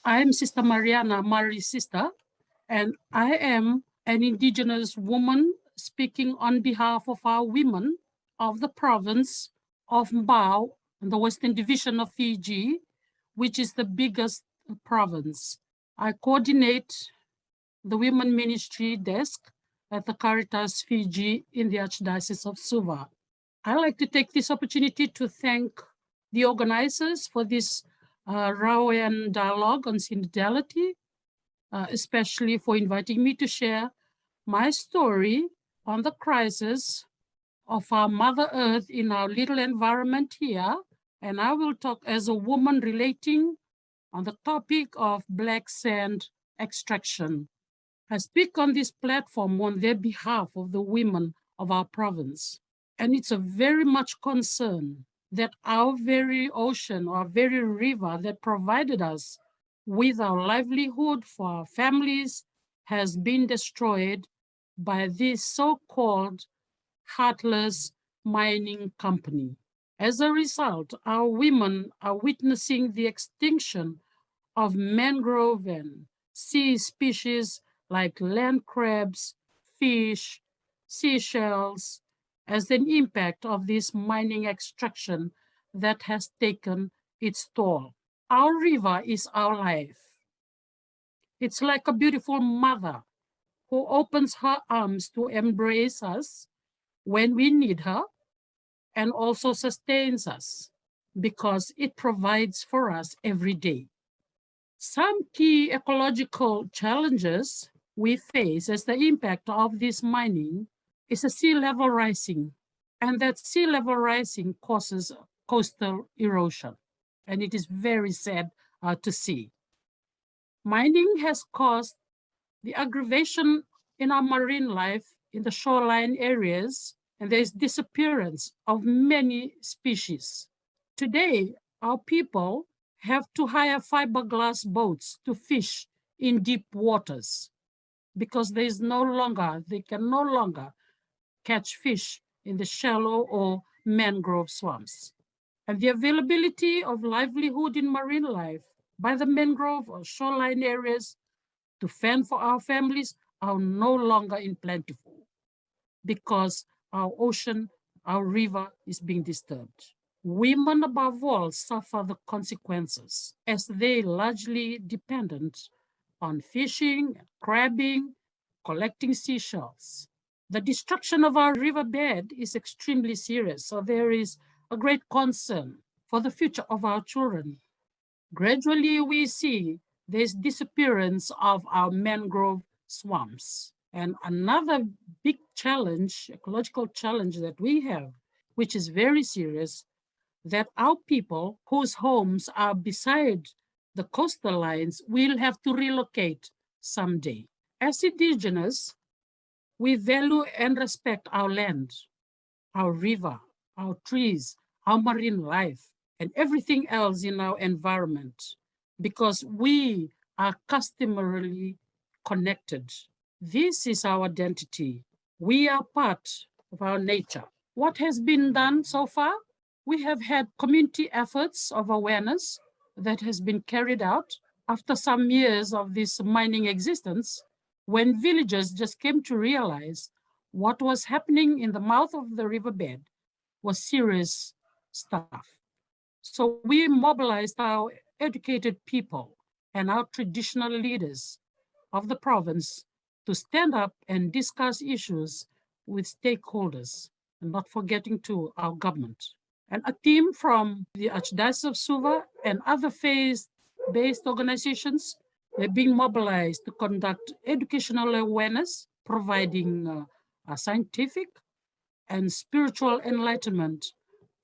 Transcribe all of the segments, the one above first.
I am Sister Mariana, Mari's sister, and I am an Indigenous woman speaking on behalf of our women of the province of Mbao, in the Western Division of Fiji, which is the biggest province. I coordinate the Women Ministry Desk at the Caritas Fiji in the Archdiocese of Suva. I'd like to take this opportunity to thank the organizers for this Raoyan dialogue on synodality, especially for inviting me to share my story on the crisis of our Mother Earth in our little environment here. And I will talk as a woman relating on the topic of black sand extraction. I speak on this platform on their behalf of the women of our province. And it's a very much concern that our very ocean, our very river that provided us with our livelihood for our families has been destroyed by this so-called heartless mining company. As a result, our women are witnessing the extinction of mangrove and sea species like land crabs, fish, seashells, as an impact of this mining extraction that has taken its toll. Our river is our life. It's like a beautiful mother who opens her arms to embrace us when we need her and also sustains us because it provides for us every day. Some key ecological challenges we face as the impact of this mining is a sea level rising, and that sea level rising causes coastal erosion, and it is very sad to see. Mining has caused the aggravation in our marine life in the shoreline areas, and there is disappearance of many species. Today, our people have to hire fiberglass boats to fish in deep waters because they can no longer catch fish in the shallow or mangrove swamps. And the availability of livelihood in marine life by the mangrove or shoreline areas to fend for our families are no longer in plentiful because our ocean, our river is being disturbed. Women above all suffer the consequences as they largely dependent on fishing, crabbing, collecting seashells. The destruction of our riverbed is extremely serious, so there is a great concern for the future of our children. Gradually, we see this disappearance of our mangrove swamps. And another big challenge, ecological challenge that we have, which is very serious, that our people whose homes are beside the coastal lines will have to relocate someday. As indigenous, we value and respect our land, our river, our trees, our marine life, and everything else in our environment because we are customarily connected. This is our identity. We are part of our nature. What has been done so far? We have had community efforts of awareness that has been carried out after some years of this mining existence, when villagers just came to realize what was happening in the mouth of the riverbed was serious stuff. So we mobilized our educated people and our traditional leaders of the province to stand up and discuss issues with stakeholders, and not forgetting to our government. And a team from the Archdiocese of Suva and other faith-based organizations are being mobilized to conduct educational awareness, providing scientific and spiritual enlightenment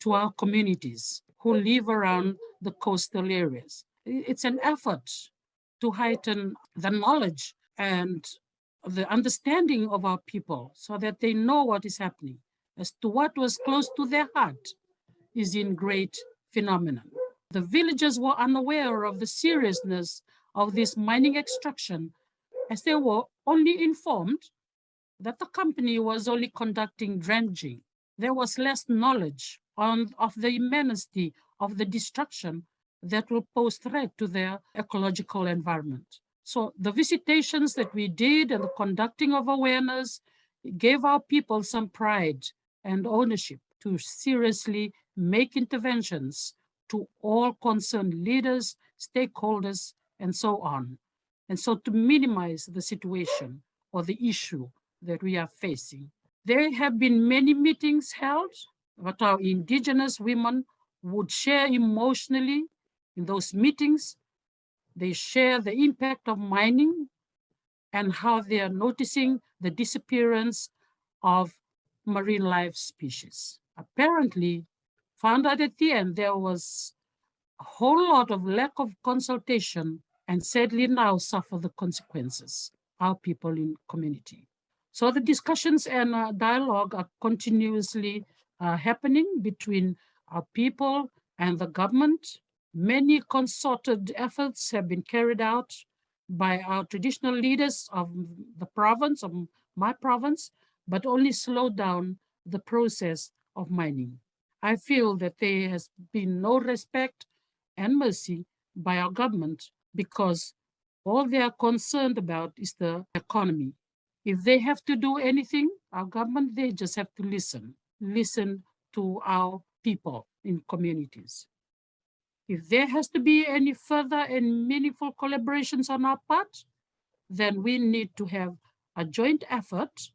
to our communities who live around the coastal areas. It's an effort to heighten the knowledge and the understanding of our people so that they know what is happening as to what was close to their heart is in great phenomenon. The villagers were unaware of the seriousness of this mining extraction as they were only informed that the company was only conducting dredging. There was less knowledge of the immensity of the destruction that will pose threat to their ecological environment. So the visitations that we did and the conducting of awareness gave our people some pride and ownership to seriously make interventions to all concerned leaders, stakeholders, and so on. And so to minimize the situation or the issue that we are facing. There have been many meetings held, but our indigenous women would share emotionally in those meetings. They share the impact of mining and how they are noticing the disappearance of marine life species. Apparently, found out at the end there was a whole lot of lack of consultation and sadly now suffer the consequences, our people in community. So the discussions and dialogue are continuously happening between our people and the government. Many concerted efforts have been carried out by our traditional leaders of the province, of my province, but only slow down the process of mining. I feel that there has been no respect and mercy by our government because all they are concerned about is the economy. If they have to do anything, our government, they just have to listen to our people in communities. If there has to be any further and meaningful collaborations on our part, then we need to have a joint effort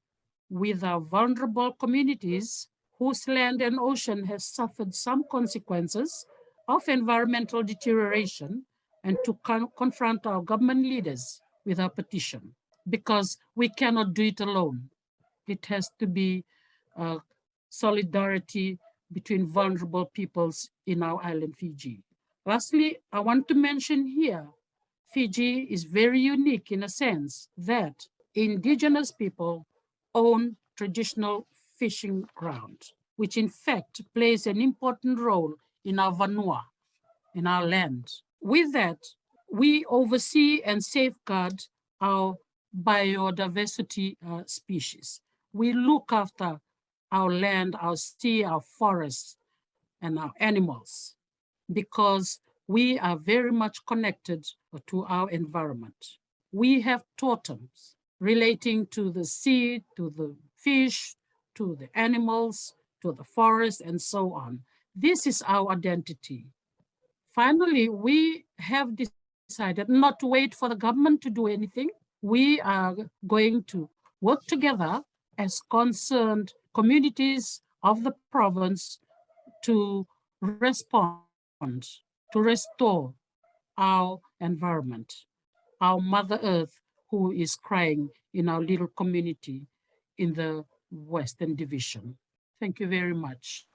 with our vulnerable communities whose land and ocean has suffered some consequences of environmental deterioration and to confront our government leaders with our petition because we cannot do it alone. It has to be solidarity between vulnerable peoples in our island Fiji. Lastly, I want to mention here, Fiji is very unique in a sense that indigenous people own traditional fishing ground, which in fact plays an important role in our vanua, in our land. With that, we oversee and safeguard our biodiversity species. We look after our land, our sea, our forests, and our animals because we are very much connected to our environment. We have totems relating to the sea, to the fish, to the animals, to the forest, and so on. This is our identity. Finally, we have decided not to wait for the government to do anything. We are going to work together as concerned communities of the province to respond, to restore our environment, our Mother Earth, who is crying in our little community in the Western Division. Thank you very much.